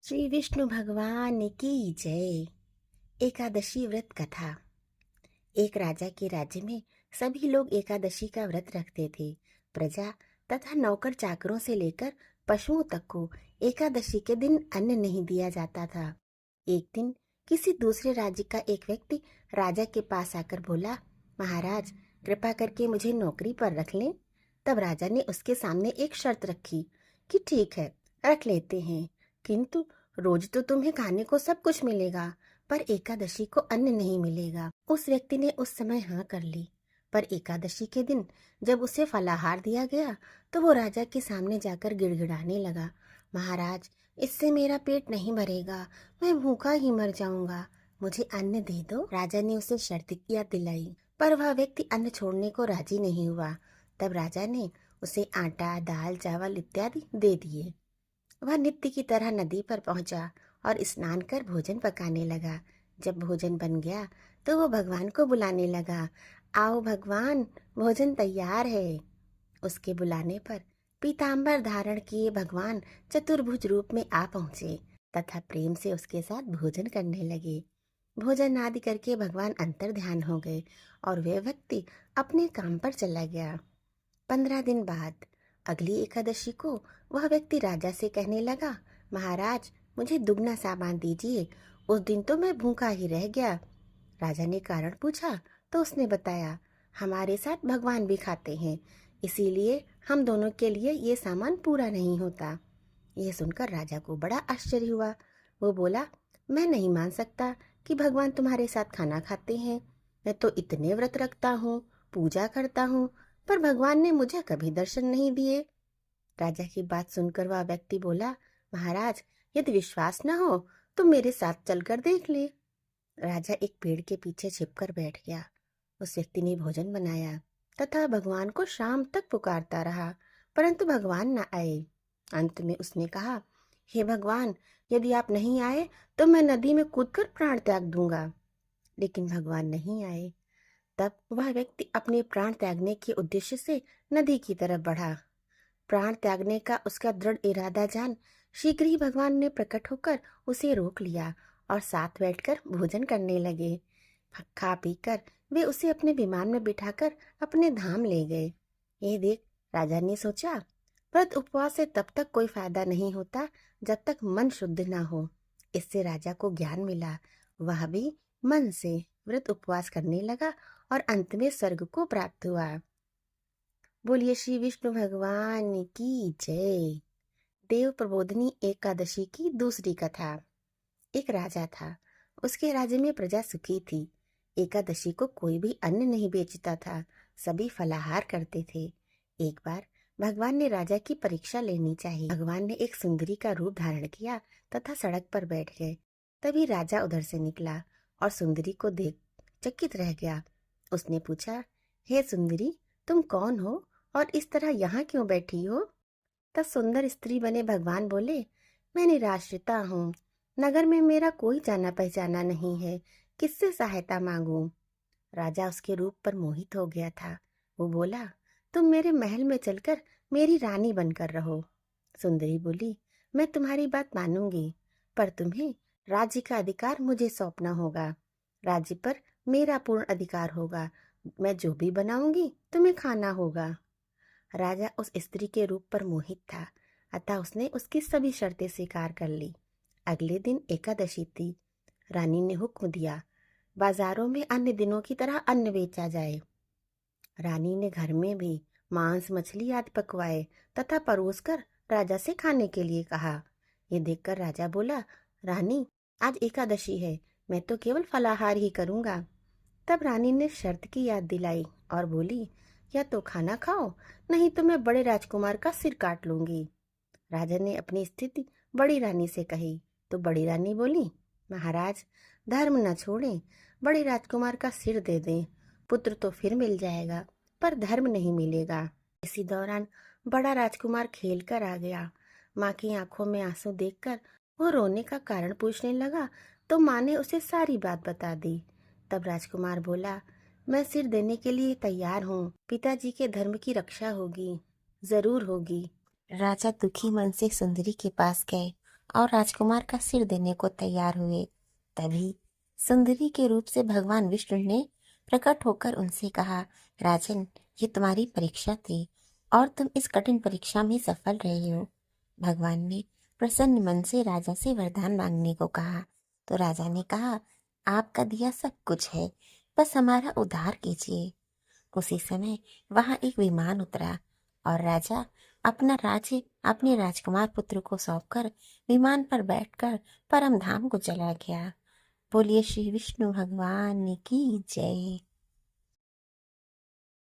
श्री विष्णु भगवान की जय। एकादशी व्रत कथा। एक राजा के राज्य में सभी लोग एकादशी का व्रत रखते थे। प्रजा तथा नौकर चाकरों से लेकर पशुओं तक को एकादशी के दिन अन्न नहीं दिया जाता था। एक दिन किसी दूसरे राज्य का एक व्यक्ति राजा के पास आकर बोला, महाराज, कृपा करके मुझे नौकरी पर रख लें। तब राजा ने उसके सामने एक शर्त रखी कि ठीक है, रख लेते हैं, किंतु रोज तो तुम्हें खाने को सब कुछ मिलेगा, पर एकादशी को अन्न नहीं मिलेगा। उस व्यक्ति ने उस समय हाँ कर ली। पर एकादशी के दिन जब उसे फलाहार दिया गया तो वो राजा के सामने जाकर गिड़गिड़ाने लगा, महाराज, इससे मेरा पेट नहीं भरेगा, मैं भूखा ही मर जाऊंगा, मुझे अन्न दे दो। राजा ने उसे शर्त याद दिलाई, पर वह व्यक्ति अन्न छोड़ने को राजी नहीं हुआ। तब राजा ने उसे आटा, दाल, चावल इत्यादि दे दिए। वह नित्य की तरह नदी पर पहुंचा और स्नान कर भोजन पकाने लगा। जब भोजन बन गया तो वो भगवान को बुलाने लगा, आओ भगवान, भोजन तैयार है। उसके बुलाने पर पीतांबर धारण किए भगवान चतुर्भुज रूप में आ पहुंचे तथा प्रेम से उसके साथ भोजन करने लगे। भोजन आदि करके भगवान अंतर ध्यान हो गए और वे व्यक्ति अपने काम पर चला गया। 15 दिन बाद अगली एकादशी को वह व्यक्ति राजा से कहने लगा, महाराज, मुझे दुगना सामान दीजिए, उस दिन तो मैं भूखा ही रह गया। राजा ने कारण पूछा तो उसने बताया, हमारे साथ भगवान भी खाते हैं, इसीलिए हम दोनों के लिए ये सामान पूरा नहीं होता। यह सुनकर राजा को बड़ा आश्चर्य हुआ। वो बोला, मैं नहीं मान सकता कि भगवान तुम्हारे साथ खाना खाते हैं। मैं तो इतने व्रत रखता हूँ, पूजा करता हूँ, पर भगवान ने मुझे कभी दर्शन नहीं दिए। राजा की बात सुनकर वह व्यक्ति बोला, महाराज, यदि विश्वास न हो तो मेरे साथ चलकर देख ले। राजा एक पेड़ के पीछे छिपकर बैठ गया। उस व्यक्ति ने भोजन बनाया तथा भगवान को शाम तक पुकारता रहा, परंतु भगवान न आए। अंत में उसने कहा, हे भगवान, यदि आप नहीं आए तो मैं नदी में कूदकर प्राण त्याग दूंगा। लेकिन भगवान नहीं आए। तब वह व्यक्ति अपने प्राण त्यागने के उद्देश्य से नदी की तरफ बढ़ा। प्राण त्यागने का उसका दृढ़ इरादा जान शीघ्र ही भगवान ने प्रकट होकर उसे रोक लिया और साथ बैठकर भोजन करने लगे। खा पीकर वे उसे अपने विमान में बिठाकर अपने धाम ले गए। ये देख राजा ने सोचा, व्रत उपवास से तब तक कोई फायदा नहीं होता जब तक मन शुद्ध ना हो। इससे राजा को ज्ञान मिला। वह भी मन से व्रत उपवास करने लगा और अंत में स्वर्ग को प्राप्त हुआ। बोलिए श्री विष्णु भगवान की जय। देव प्रबोधिनी एकादशी की दूसरी कथा। एक राजा था। उसके राज्य में प्रजा सुखी थी। एकादशी को कोई भी अन्न नहीं बेचता था, सभी फलाहार करते थे। एक बार भगवान ने राजा की परीक्षा लेनी चाहिए। भगवान ने एक सुंदरी का रूप धारण किया तथा सड़क पर बैठ गए। तभी राजा उधर से निकला और सुंदरी को देख चकित रह गया। उसने पूछा, हे सुंदरी, तुम कौन हो और इस तरह यहाँ क्यों बैठी हो? तब सुंदर स्त्री बने भगवान बोले, मैं निराश्रिता हूँ, नगर में मेरा कोई जाना पहचाना नहीं है, किससे सहायता मांगूं? राजा उसके रूप पर मोहित हो गया था। वो बोला, तुम मेरे महल में चलकर मेरी रानी बनकर रहो। सुंदरी बोली, मैं तुम्हारी बात मानूंगी, पर तुम्हें राज्य का अधिकार मुझे सौंपना होगा। राज्य पर मेरा पूर्ण अधिकार होगा। मैं जो भी बनाऊंगी तुम्हें खाना होगा। राजा उस स्त्री के रूप पर मोहित था, अतः उसने उसकी सभी शर्तें स्वीकार कर ली। अगले दिन एकादशी थी। रानी ने हुक्म दिया, बाजारों में अन्य दिनों की तरह अन्न बेचा जाए। रानी ने घर में भी मांस, मछली आदि पकवाए तथा परोसकर राजा से खाने के लिए कहा। ये देखकर राजा बोला, रानी, आज एकादशी है, मैं तो केवल फलाहार ही करूंगा। तब रानी ने शर्त की याद दिलाई और बोली, या तो खाना खाओ, नहीं तो मैं बड़े राजकुमार का सिर काट लूंगी। राजा ने अपनी स्थिति बड़ी रानी से कही तो बड़ी रानी बोली, महाराज, धर्म न छोड़ें, बड़े राजकुमार का सिर दे दें, पुत्र तो फिर मिल जाएगा, पर धर्म नहीं मिलेगा। इसी दौरान बड़ा राजकुमार खेल कर आ गया। माँ की आंखों में आंसू देखकर वो रोने का कारण पूछने लगा तो माँ ने उसे सारी बात बता दी। तब राजकुमार बोला, मैं सिर देने के लिए तैयार हूँ, पिताजी के धर्म की रक्षा होगी, जरूर होगी। राजा दुखी मन से सुंदरी के पास गए और राजकुमार का सिर देने को तैयार हुए। तभी सुंदरी के रूप से भगवान विष्णु ने प्रकट होकर उनसे कहा, राजन, ये तुम्हारी परीक्षा थी और तुम इस कठिन परीक्षा में सफल रहे हो। भगवान ने प्रसन्न मन से राजा से वरदान मांगने को कहा। तो राजा ने कहा, आपका दिया सब कुछ है, बस हमारा उद्धार कीजिए। उसी समय वहां एक विमान उतरा और राजा अपना राज्य अपने राजकुमार पुत्र को सौंपकर विमान पर बैठकर परम धाम को चला गया। बोलिए श्री विष्णु भगवान की जय।